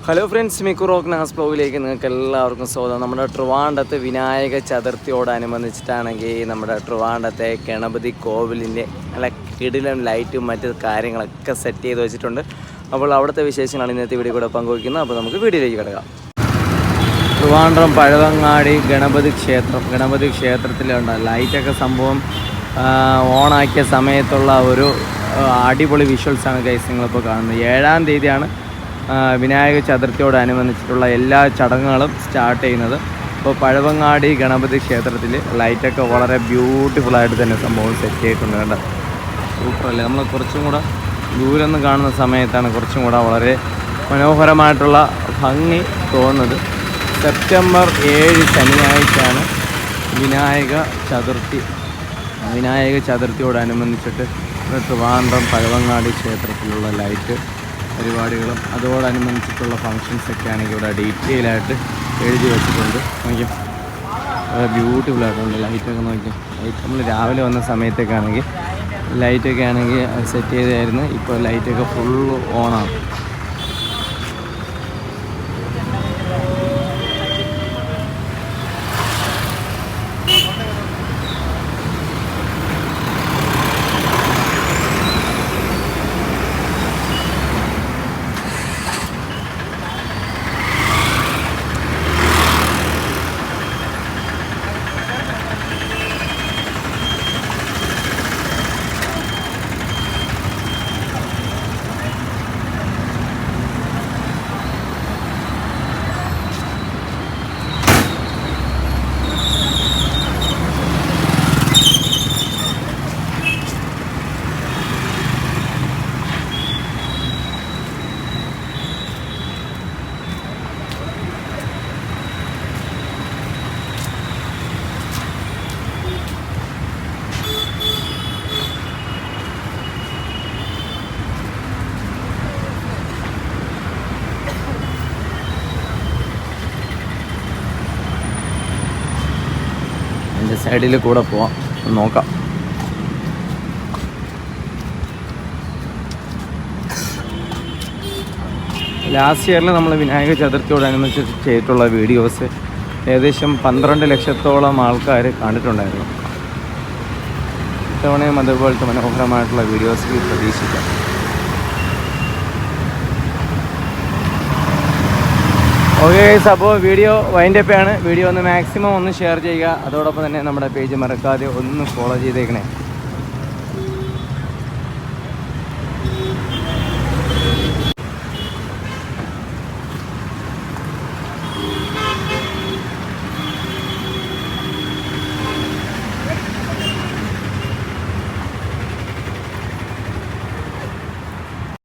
Hello friends, Miku rock നാസ് ബ്ലോഗിലേക്ക് നിങ്ങൾക്ക് എല്ലാവർക്കും സ്വാഗതം. നമ്മുടെ ട്രിവാൻഡ്രത്ത് വിനായക ചതുർത്ഥിയോടനുബന്ധിച്ചിട്ടാണെങ്കിൽ നമ്മുടെ ട്രിവാൻഡ്രത്തെ ഗണപതി കോവിലിൻ്റെ നല്ല കിടിലൻ ലൈറ്റും മറ്റ് കാര്യങ്ങളൊക്കെ സെറ്റ് ചെയ്ത് വെച്ചിട്ടുണ്ട്. അപ്പോൾ അവിടുത്തെ വിശേഷങ്ങളാണ് ഇന്നത്തെ വീഡിയോ കൂടെ പങ്കുവയ്ക്കുന്നത്. അപ്പോൾ നമുക്ക് വീഡിയോയിലേക്ക് കിടക്കാം. ട്രിവാൻഡ്രം പഴവങ്ങാടി ഗണപതി ക്ഷേത്രത്തിലുണ്ട് ലൈറ്റൊക്കെ സംഭവം ഓണാക്കിയ സമയത്തുള്ള ഒരു അടിപൊളി വിഷ്വൽസാണ് ഗൈസ് നിങ്ങളിപ്പോൾ കാണുന്നത്. 7-ാം തീയതിയാണ് വിനായക ചതുർത്ഥിയോടനുബന്ധിച്ചിട്ടുള്ള എല്ലാ ചടങ്ങുകളും സ്റ്റാർട്ട് ചെയ്യുന്നത്. അപ്പോൾ പഴവങ്ങാടി ഗണപതി ക്ഷേത്രത്തിൽ ലൈറ്റൊക്കെ വളരെ ബ്യൂട്ടിഫുള്ളായിട്ട് തന്നെ സംഭവം സെറ്റ് ചെയ്തിട്ടുണ്ട്. കേട്ടോ, സൂപ്പറല്ലേ. നമ്മൾ കുറച്ചും കൂടെ ദൂരം നിന്ന് കാണുന്ന സമയത്താണ് കുറച്ചും കൂടെ വളരെ മനോഹരമായിട്ടുള്ള ഭംഗി തോന്നുന്നത്. സെപ്റ്റംബർ 7 ശനിയാഴ്ചയാണ് വിനായക ചതുർത്ഥിയോടനുബന്ധിച്ചിട്ട് ട്രിവാൻഡ്രം പഴവങ്ങാടി ക്ഷേത്രത്തിലുള്ള ലൈറ്റ് പരിപാടികളും അതോടനുബന്ധിച്ചിട്ടുള്ള ഫങ്ഷൻസൊക്കെ ആണെങ്കിൽ ഇവിടെ ഡീറ്റെയിൽ ആയിട്ട് എഴുതി വെച്ചിട്ടുണ്ട്. നോക്കിയാൽ ബ്യൂട്ടിഫുള്ളായിട്ടുണ്ട് ലൈറ്റൊക്കെ. നോക്കിയാൽ ലൈറ്റ് നമ്മൾ രാവിലെ വന്ന സമയത്തൊക്കെ ആണെങ്കിൽ ലൈറ്റൊക്കെ ആണെങ്കിൽ സെറ്റ് ചെയ്തായിരുന്നു. ഇപ്പോൾ ലൈറ്റൊക്കെ ഫുള്ള് ഓണാണ്. അതിൻ്റെ സൈഡിൽ കൂടെ പോവാം, നോക്കാം. ലാസ്റ്റ് ഇയറിൽ നമ്മൾ വിനായക ചതുർത്ഥിയോടനുബന്ധിച്ച് ചെയ്തിട്ടുള്ള വീഡിയോസ് ഏകദേശം 12 ലക്ഷത്തോളം ആൾക്കാർ കണ്ടിട്ടുണ്ടായിരുന്നു. ഇത്തവണയും അതുപോലത്തെ മനോഹരമായിട്ടുള്ള വീഡിയോസ് പ്രതീക്ഷിക്കാം. ഓക്കെ ഗൈസ്, അപ്പോൾ വീഡിയോ വൈൻഡപ്പ് ആണ്. വീഡിയോ ഒന്ന് മാക്സിമം ഒന്ന് ഷെയർ ചെയ്യുക. അതോടൊപ്പം തന്നെ നമ്മുടെ പേജ് മറക്കാതെ ഒന്ന് ഫോളോ ചെയ്തേക്കണേ.